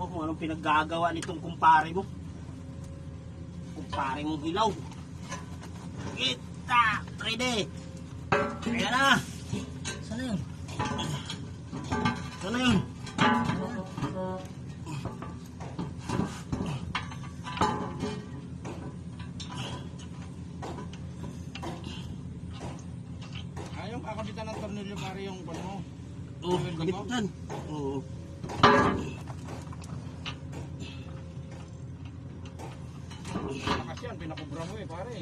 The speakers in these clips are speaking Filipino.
ko kung anong pinaggagawa nitong kumpare mo. Kumpare mong hilaw. Kita! Ready! Ayan na! Saan na yun? Saan na yun? Ayaw kakabitan ng tornilyo pare yung ano mo. Oo, kabitan. Oo. Lakas yan, pinakubra mo pare.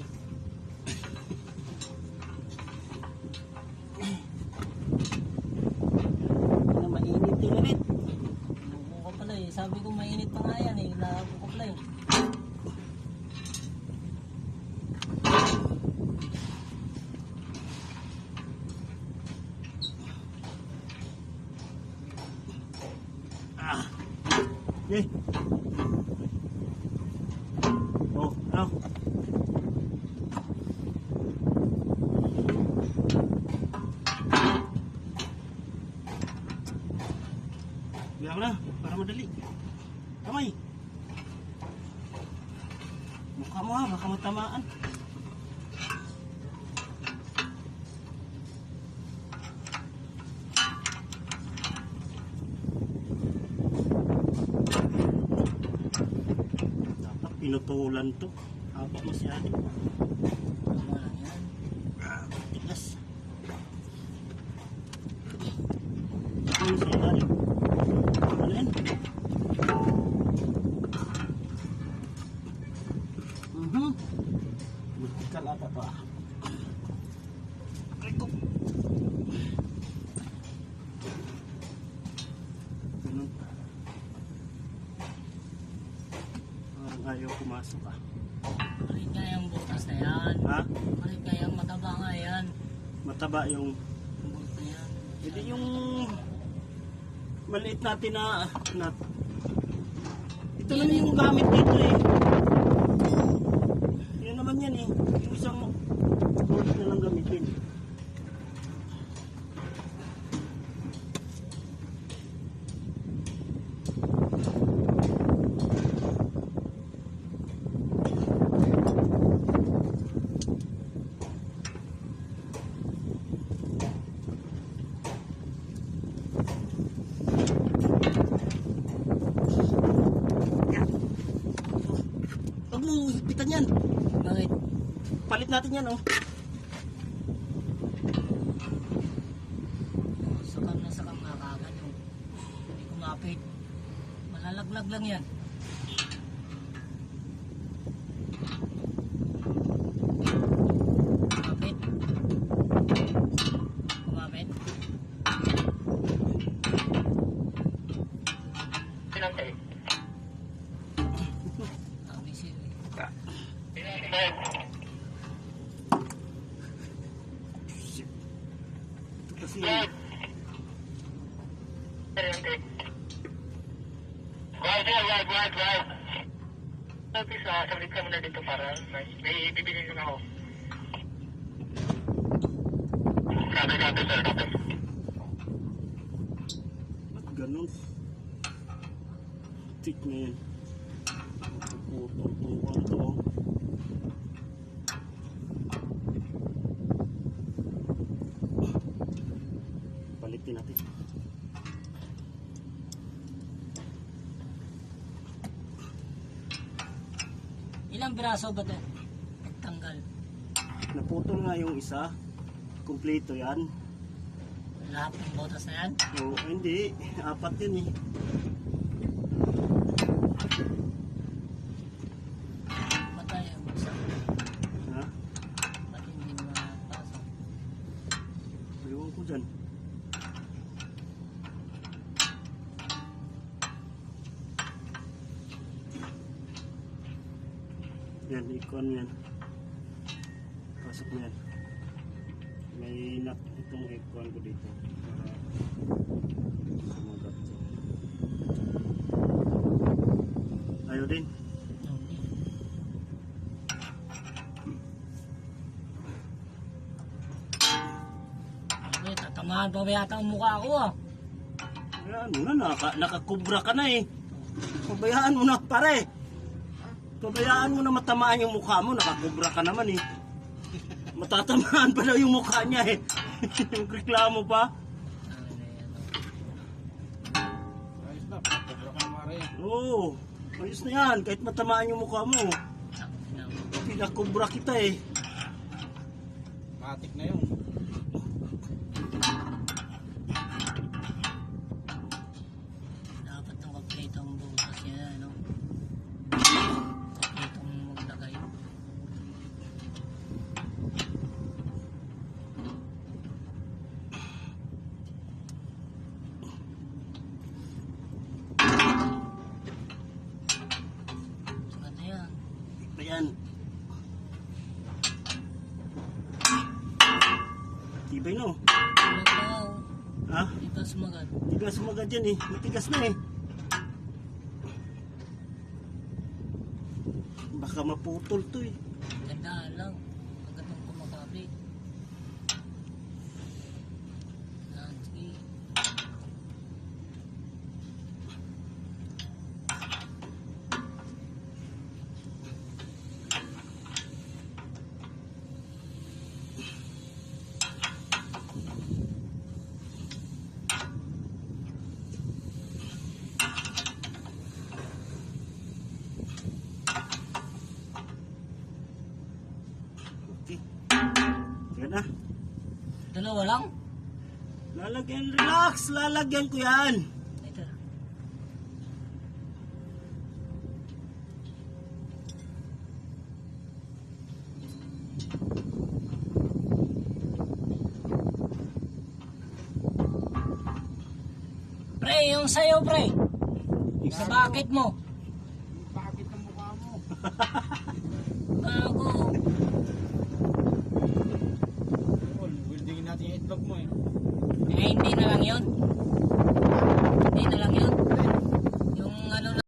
Ano, mainit din ulit. Loko ka pala eh. Sabi ko mainit pa nga yan eh. Lako ka pala eh. Ah. Okay. Oh, ano? Bilang na, para madali. Kamay. Mukha mo ha, baka matamaan. Dapat pinutulan to. Haba masyado. Tama lang yan. Tigas. Ano sa ilalim? Ano yan? Vertical ata to ah. Aray ko. Ganun. Parang ayaw pumasok ah. Malit nga yung butas na yan. Ha? Malit nga yung mataba nga yan. Mataba yung... Yung butas na yan. Hindi yung... Maliit natin na... Ito lang yung gamit dito eh. Yan naman yan eh. Yung isang... board na lang gamitin. Huwag mong higpitan yan. Bakit? Palit natin yan oh. Sakam na sakam nga kagad yung hindi kumapit. Malalaglag lang yan. Kumapit. Kumapit. Sabi siya eh. Ito kasi Sabit ka muna dito para may bibigyan ko na ako. Copy, sir. Copy. ba't ganun? Tik na yan. Putol-tukan to oh. Palitin natin. Ilang braso ba ito? Nagtanggal. Naputol nga yung isa. Kumpleto yan. Lahat ng butas na yan. Oo, hindi. Apat yun eh. Matay ang isa. Ha? Ba't hindi mapasok? Ewan ko dyan. Yan, ikon yan. Pasok na yan. May nut itong ikon ko dito. Para sumagat siya. Ayaw din. Ay, tatamaan pa ba yata ang mukha ko ah. Ano na, nakakubra ka na eh. Pabayaan mo na, pare. Pabayaan mo na matamaan yung mukha mo. Nakakubra ka naman eh. Matatamaan pa daw yung mukha niya eh. Reklamo pa. Ayos na, pinakubra ka ng mare. Oo. Ayos na yan. Kahit matamaan yung mukha mo. Pinakubra kita eh. Matik na yun. Dapat ng kapitong bukas niya, no? Kapitong maglagay. Sakat na yan. Ayan. Tibay no. Wala pa, oh. Ha? Di pa sumagat. Tigas sumagad yan eh. Matigas na eh. Baka maputol to eh. Gandaan lang. Agad mong kumakapit. Yan, sige. Okay. Yan na. Dalawa lang? Lalagyan, relax. Lalagyan ko yan. Ito. Pre, yung sayo, pre. Sa bakit mo. Bakit ang mukha mo? Bago. Tol, buildingin natin yung itlog mo eh. Eh, hindi na lang yun.